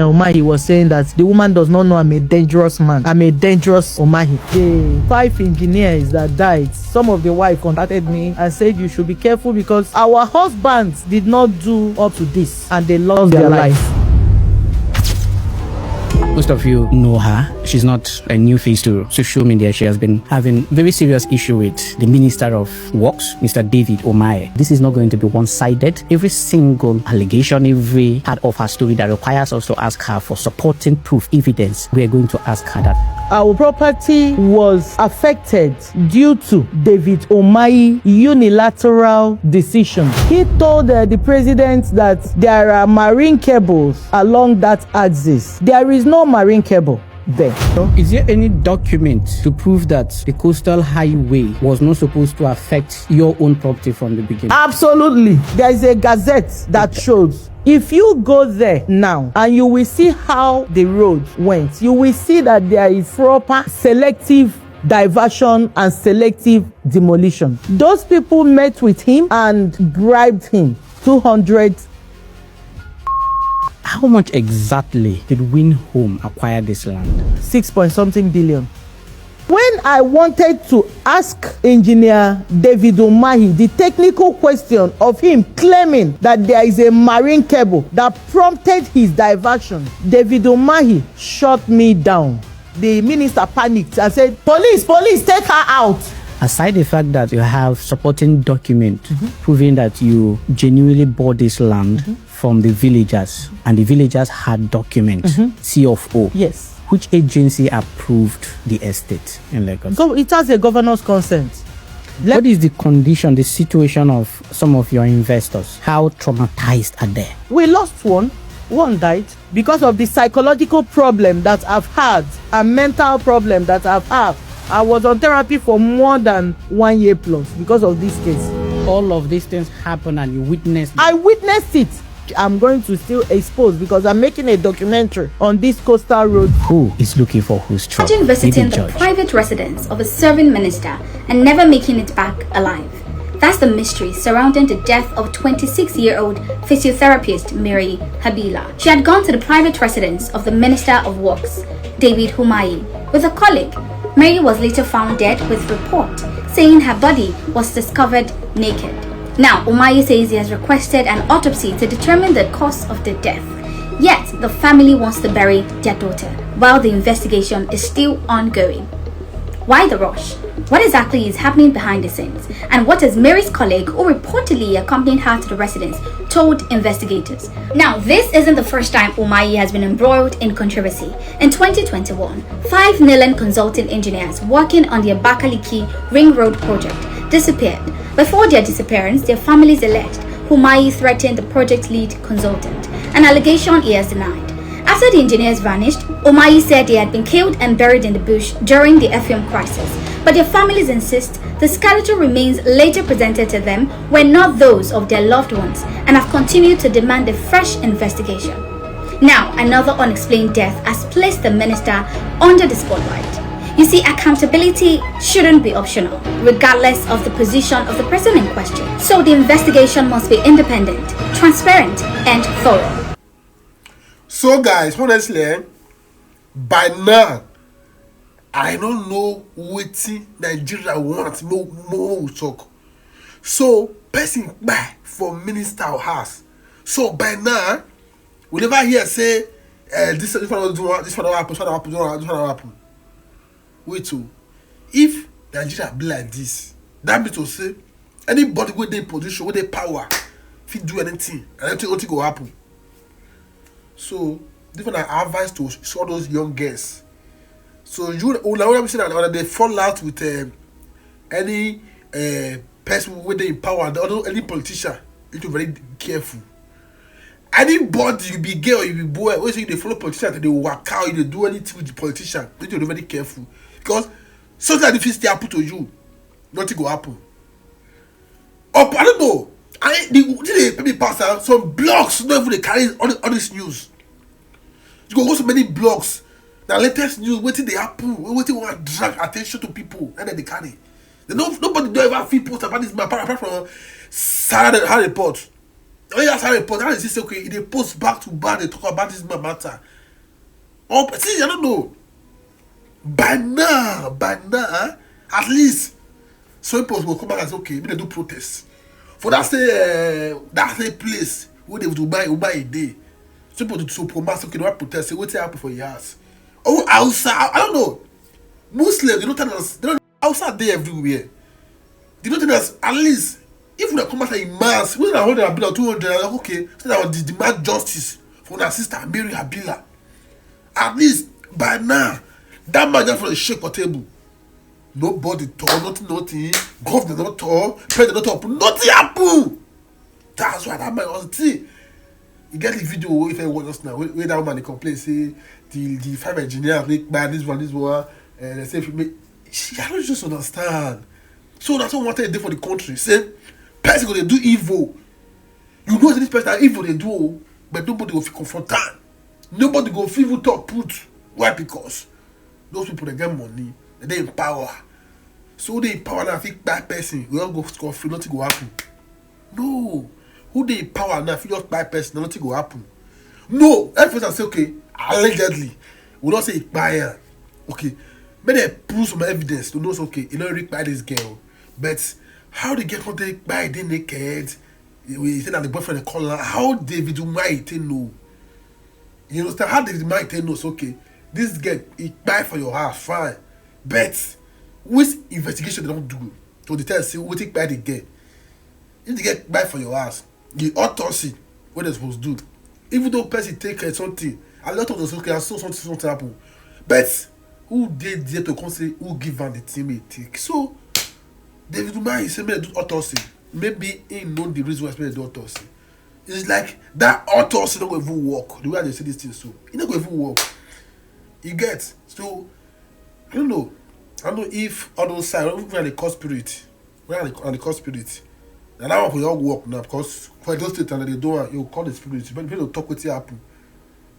Umahi was saying that the woman does not know I'm a dangerous man. I'm a dangerous Umahi. The 5 engineers that died, some of the wife contacted me and said you should be careful because our husbands did not do up to this and they lost their life. Most of you know her. She's not a new face to social media. She has been having very serious issue with the Minister of Works, Mr. David Umahi. This is not going to be one-sided. Every single allegation, every part of her story that requires us to ask her for supporting proof, evidence, we are going to ask her that. Our property was affected due to David Umahi unilateral decision. He told the president that there are marine cables along that axis. There is no marine cable there. Is there any document to prove that the coastal highway was not supposed to affect your own property from the beginning? Absolutely. There is a gazette that shows. If you go there now and you will see how the road went, you will see that there is proper selective diversion and selective demolition. Those people met with him and bribed him 200. How much exactly did Win Home acquire this land? 6 point something billion. When I wanted to ask engineer David Umahi the technical question of him claiming that there is a marine cable that prompted his diversion, David Umahi shut me down. The minister panicked and said, police, take her out. Aside the fact that you have supporting document proving that you genuinely bought this land from the villagers and the villagers had documents, C of O. Yes. Which agency approved the estate in Lagos? So it has a governor's consent. What is the condition, the situation of some of your investors? How traumatized are they? We lost one. One died because of the psychological problem that I've had, a mental problem that I've had. I was on therapy for more than 1 year plus because of this case. All of these things happen and you witnessed it. I witnessed it. I'm going to still expose because I'm making a documentary on this coastal road. Who is looking for whose trouble? Imagine visiting the private residence of a serving minister and never making it back alive. That's the mystery surrounding the death of 26-year-old physiotherapist Mary Habila. She had gone to the private residence of the Minister of Works, David Umahi, with a colleague. Mary was later found dead with report saying her body was discovered naked. Now, Umahi says he has requested an autopsy to determine the cause of the death. Yet, the family wants to bury their daughter, while the investigation is still ongoing. Why the rush? What exactly is happening behind the scenes? And what has Mary's colleague, who reportedly accompanied her to the residence, told investigators? Now, this isn't the first time Umahi has been embroiled in controversy. In 2021, 5 Finälly consulting engineers working on the Abakaliki Ring Road project disappeared. Before their disappearance, their families alleged Umahi threatened the project lead consultant, an allegation he has denied. After the engineers vanished, Umahi said they had been killed and buried in the bush during the FM crisis. But their families insist the skeletal remains later presented to them were not those of their loved ones and have continued to demand a fresh investigation. Now, another unexplained death has placed the minister under the spotlight. You see, accountability shouldn't be optional, regardless of the position of the person in question. So the investigation must be independent, transparent, and thorough. So guys, honestly, by now, I don't know what Nigeria wants more talk. So, person buy for minister of house. So by now, we never hear say, this one will happen. Wait till if Nigeria be like this, that means to say anybody with their position, with their power, if you do anything, and anything will happen. So, different advice to all those young girls. So you when say that they fall out with any person with the power, any politician, you need to be very careful. Anybody, you be girl, you be boy, when you they follow politician, they work out, you do anything with the politician, you need to be very careful. Because something like this happen to you, nothing will happen. Or I don't know. They maybe pass out some blogs, not even they carry all this news. You go so many blogs. The latest news, what did they happen? What they want to drag attention to people, and then they carry. Nobody don't ever feel post about this apart from Sarah report. When you start report, how is this okay? They post back to back, they talk about this matter. Oh, see, I don't know. By now, at least some people will come back and say, okay, maybe they do protests. For that say place where they will buy a day. Some people to promise, okay, they want protest, say, what's happening for years? Oh, outside, I don't know. Muslims, they don't tell us, they don't outside there everywhere. They don't tell us, at least, if we come out in mass, we don't hold Habila 200, like, okay, so that was demand justice for our sister Mary Habila. At least by now, that man just for the shake or table. Nobody talk, nothing. Government not talk, president not talk, nothing happen. That's why that man was see. You get the video if I watch us now. Where that woman they complain say the 5 engineers make bad this one, and they say if you make. I don't just understand. So that's what wanted to do for the country. Say, person go they do evil. You know this person evil they do, but nobody will feel confront that. Nobody go feel evil talk put. Why? Because those people they get money, they in power. So they in power now. Think bad person, we all go score free, nothing go happen. No, who they in power now? If you just bad person, nothing go happen. No, every person say okay, allegedly, we don't say it buy. Okay, but they prove some evidence to know okay, you know, Rick buy this girl. But how they get what they buy they naked? We say that the boyfriend they call her. How David Umahi they know? You understand? How David Umahi they knows okay? This girl he buy for your house, fine. But which investigation they don't do? So they tell say we take buy the girl. If they get buy for your house, the autopsy what they supposed to do. Even though person take something, a lot of those okay, I saw something happen. But who did there to come say who give her the team it take? So David Umahi say me do autopsy. Maybe he know the reason why they do autopsy. It's like that autopsy don't even work. The way they say this thing so it don't even work. You get so I don't know if all those sides we are the conspiracy. We are the conspiracy. And that one for your work now because for those states and they don't you call the spirit, but people don't talk with you happen.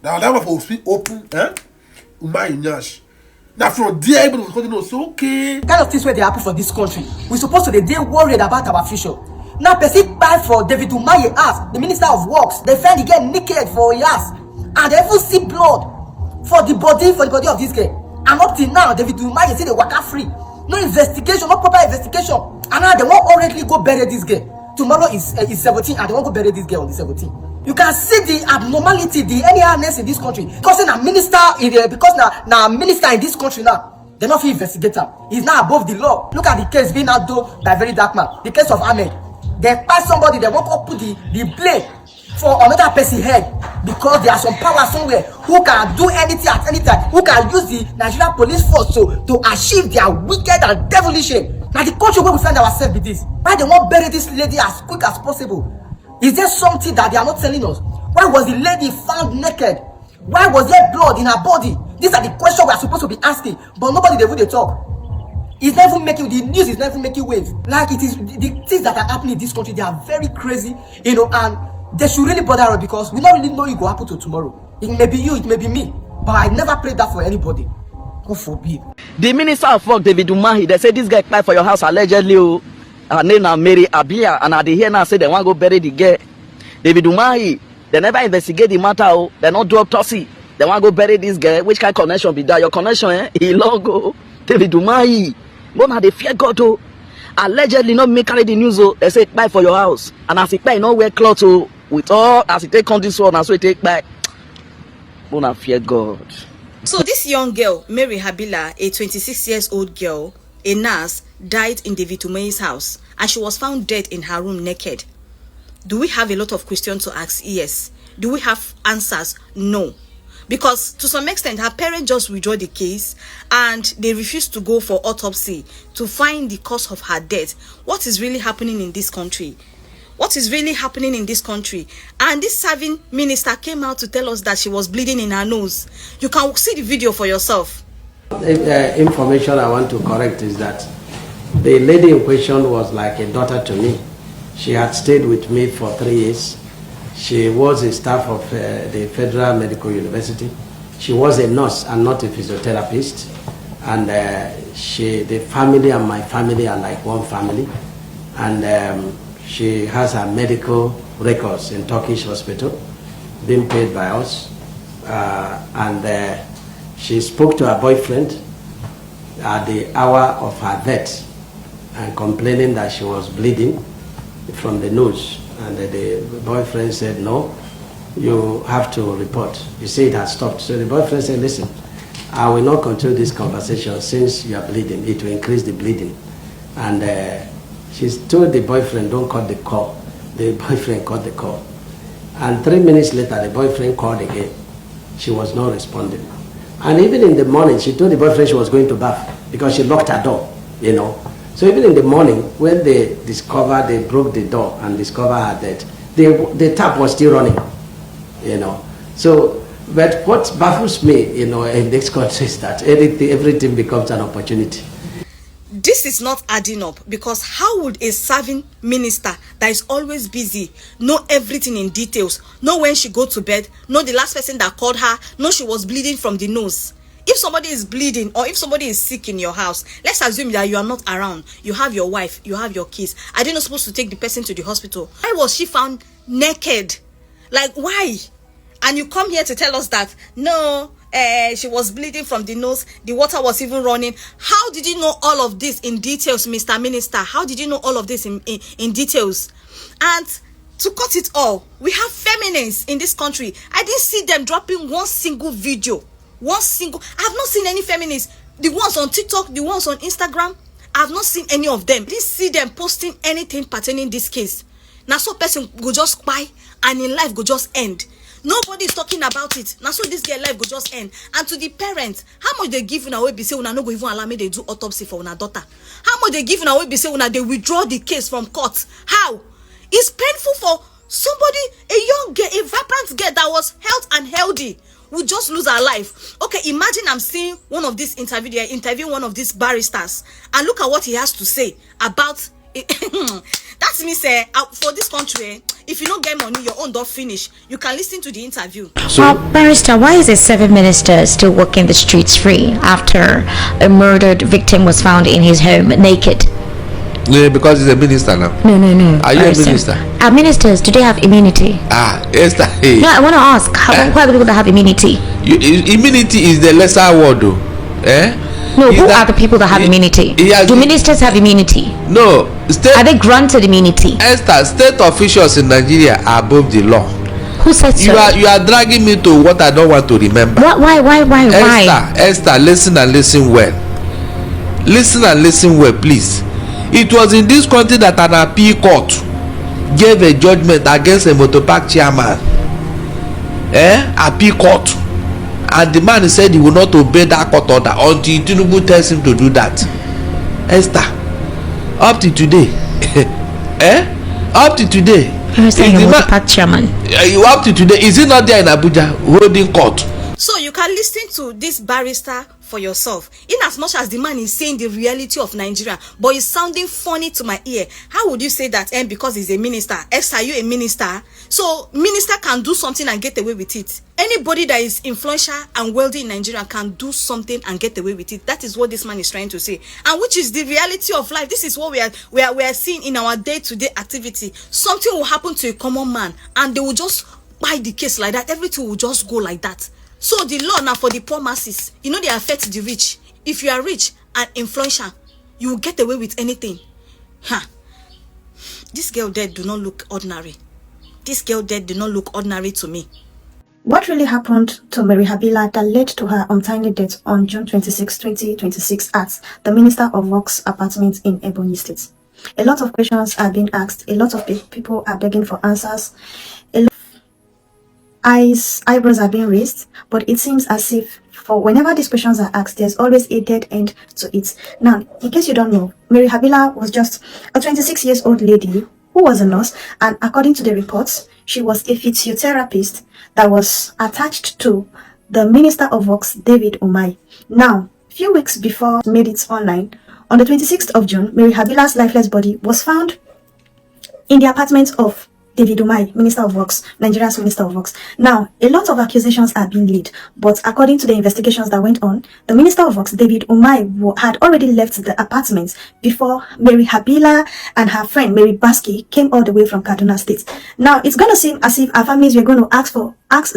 Now that one for speak open, Umahi Nyash. Now from there, able to know so okay. Kind of things where they happen for this country. We're supposed to be worried about our future. Now, person buy for David Umahi ass, the Minister of Works. They find the girl naked for a ass, and they even see blood for the body of this girl. And up till now, David Umahi say they waka free. No investigation, no proper investigation. And now they won't already go bury this girl. Tomorrow is 17, and they won't go bury this girl on the 17th. You can see the abnormality, the anyhowness in this country. Because now minister now minister in this country now, they not feel investigate him. He's now above the law. Look at the case being outdone by very dark man. The case of Ahmed. They pass somebody, they won't up put the blame for another person's head because there are some power somewhere who can do anything at any time, who can use the Nigerian police force to achieve their wicked and devilish aim. Now the country where we find ourselves with this. Why they won't bury this lady as quick as possible? Is there something that they are not telling us? Why was the lady found naked? Why was there blood in her body? These are the questions we are supposed to be asking, but nobody they talk. It's not even making the news is not even making waves. Like it is the things that are happening in this country, they are very crazy, and they should really bother us because we don't really know it will happen to tomorrow. It may be you, it may be me, but I never prayed that for anybody. God forbid. The Minister of Work, David Umahi, they say this guy applied for your house allegedly. Her name now Mary Habila, and at the here now say they want to go bury the girl. David Umahi, they never investigate the matter. They not do autopsy. They want to go bury this girl. Which kind of connection be that? Your connection, he logo. David Umahi, but now they fear God. Allegedly not make carry the news. They say buy for your house, and as it buy, no wear clothes. With all as it take on this one, as we take back. But now fear God. So this young girl, Mary Habila, a 26-year-old girl, a nurse, died in David Umahi's house, and she was found dead in her room naked. Do we have a lot of questions to ask? Yes. Do we have answers? No. Because to some extent, her parents just withdraw the case and they refused to go for autopsy to find the cause of her death. What is really happening in this country? What is really happening in this country? And this serving minister came out to tell us that she was bleeding in her nose. You can see the video for yourself. Information I want to correct is that the lady in question was like a daughter to me. She had stayed with me for 3 years. She was a staff of the Federal Medical University. She was a nurse and not a physiotherapist. And the family and my family are like one family. And she has her medical records in Turkish hospital, being paid by us. And she spoke to her boyfriend at the hour of her death and complaining that she was bleeding from the nose. And the boyfriend said, no, you have to report. You see, it has stopped. So the boyfriend said, listen, I will not continue this conversation since you are bleeding. It will increase the bleeding. And she told the boyfriend, don't cut the call. The boyfriend cut the call. And 3 minutes later, the boyfriend called again. She was not responding. And even in the morning, she told the boyfriend she was going to bath because she locked her door, you know. So even in the morning, when they broke the door and discovered her dead, the tap was still running, you know. So, but what baffles me, you know, in this country is that everything becomes an opportunity. This is not adding up, because how would a serving minister that is always busy know everything in details, know when she go to bed, know the last person that called her, know she was bleeding from the nose? If somebody is bleeding or if somebody is sick in your house, let's assume that you are not around, you have your wife, you have your kids, are they not supposed to take the person to the hospital? Why was she found naked? Like, why? And you come here to tell us that no, she was bleeding from the nose, the water was even running. How did you know all of this in details, Mr. Minister? How did you know all of this in details? And to cut it all, we have feminists in this country. I didn't see them dropping one single video. I have not seen any feminists. The ones on TikTok, the ones on Instagram, I have not seen any of them. I didn't see them posting anything pertaining this case. Now so person go just buy and in life go just end. Nobody is talking about it. Now so this girl life go just end. And to the parents, how much they give una wey be say una no go even allow me they do autopsy for una daughter? How much they give una wey be say una they withdraw the case from court? How? It's painful for somebody, a young girl, a vibrant girl that was healthy and healthy would just lose her life. Okay, imagine I'm seeing one of these interviewing one of these barristers, and look at what he has to say about it. That's me say for this country, if you don't get money, your own don't finish. You can listen to the interview. So, barrister, why is a serving minister still walking the streets free after a murdered victim was found in his home naked? Yeah, because he's a minister now. No. Are you a minister? Are ministers, do they have immunity? Esther. Hey. No, I want to ask, who are the people that have immunity? Immunity is the lesser word, though. No, who are the people that have immunity? Do ministers have immunity? No. Are they granted immunity? Esther, state officials in Nigeria are above the law. Who said so? You are dragging me to what I don't want to remember. Why? Esther, listen and listen well. Listen and listen well, please. It was in this country that an appeal court gave a judgment against a motor park chairman. Appeal court. And the man said he will not obey that court order until Tinubu tells him to do that. Esther, up to today, up to today, up to today, is he not there in Abuja holding court? So you can listen to this barrister for yourself. In as much as the man is saying the reality of Nigeria, but it's sounding funny to my ear. How would you say that? And because he's a minister, are you a minister? So minister can do something and get away with it. Anybody that is influential and wealthy in Nigeria can do something and get away with it. That is what this man is trying to say, and which is the reality of life. This is what we are seeing in our day-to-day activity. Something will happen to a common man, and they will just buy the case like that. Everything will just go like that. So the law now for the poor masses, you know, they affect the rich. If you are rich and influential, you will get away with anything. This girl dead do not look ordinary. This girl dead do not look ordinary to me. What really happened to Mary Habila that led to her untimely death on June 26, 2026 at the Minister of Works apartment in Ebonyi State? A lot of questions are being asked. A lot of people are begging for answers. A lot of eyebrows are being raised, but it seems as if for whenever these questions are asked, there's always a dead end to it. Now, in case you don't know, Mary Habila was just a 26-year-old lady who was a nurse, and according to the reports, she was a physiotherapist that was attached to the Minister of Works, David Umahi. Now, a few weeks before made it online, on the 26th of June, Mary Habila's lifeless body was found in the apartment of David Umahi, Minister of Works, Nigeria's Minister of Works. Now, a lot of accusations are being laid, but according to the investigations that went on, the Minister of Works, David Umahi, had already left the apartment before Mary Habila and her friend Mary Baski came all the way from Kaduna State. Now, it's going to seem as if our families were going to ask for things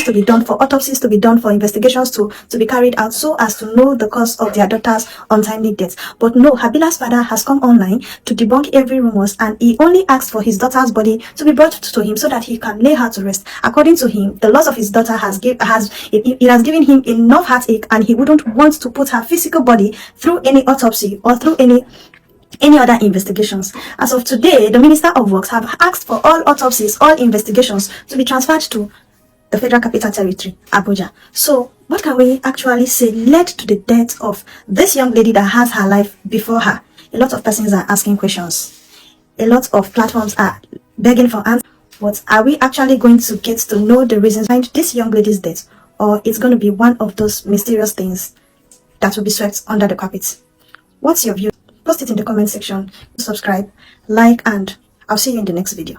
to be done, for autopsies to be done, for investigations to be carried out, so as to know the cause of their daughter's untimely death. But no, Habila's father has come online to debunk every rumors, and he only asked for his daughter's body to be brought to him so that he can lay her to rest. According to him, the loss of his daughter has given him enough heartache, and he wouldn't want to put her physical body through any autopsy or through any other investigations. As of today, the Minister of Works have asked for all autopsies, all investigations to be transferred to the Federal Capital Territory, Abuja. So, what can we actually say led to the death of this young lady that has her life before her? A lot of persons are asking questions. A lot of platforms are begging for answers. But are we actually going to get to know the reasons behind this young lady's death? Or it's going to be one of those mysterious things that will be swept under the carpet? What's your view? Post it in the comment section, subscribe, like, and I'll see you in the next video.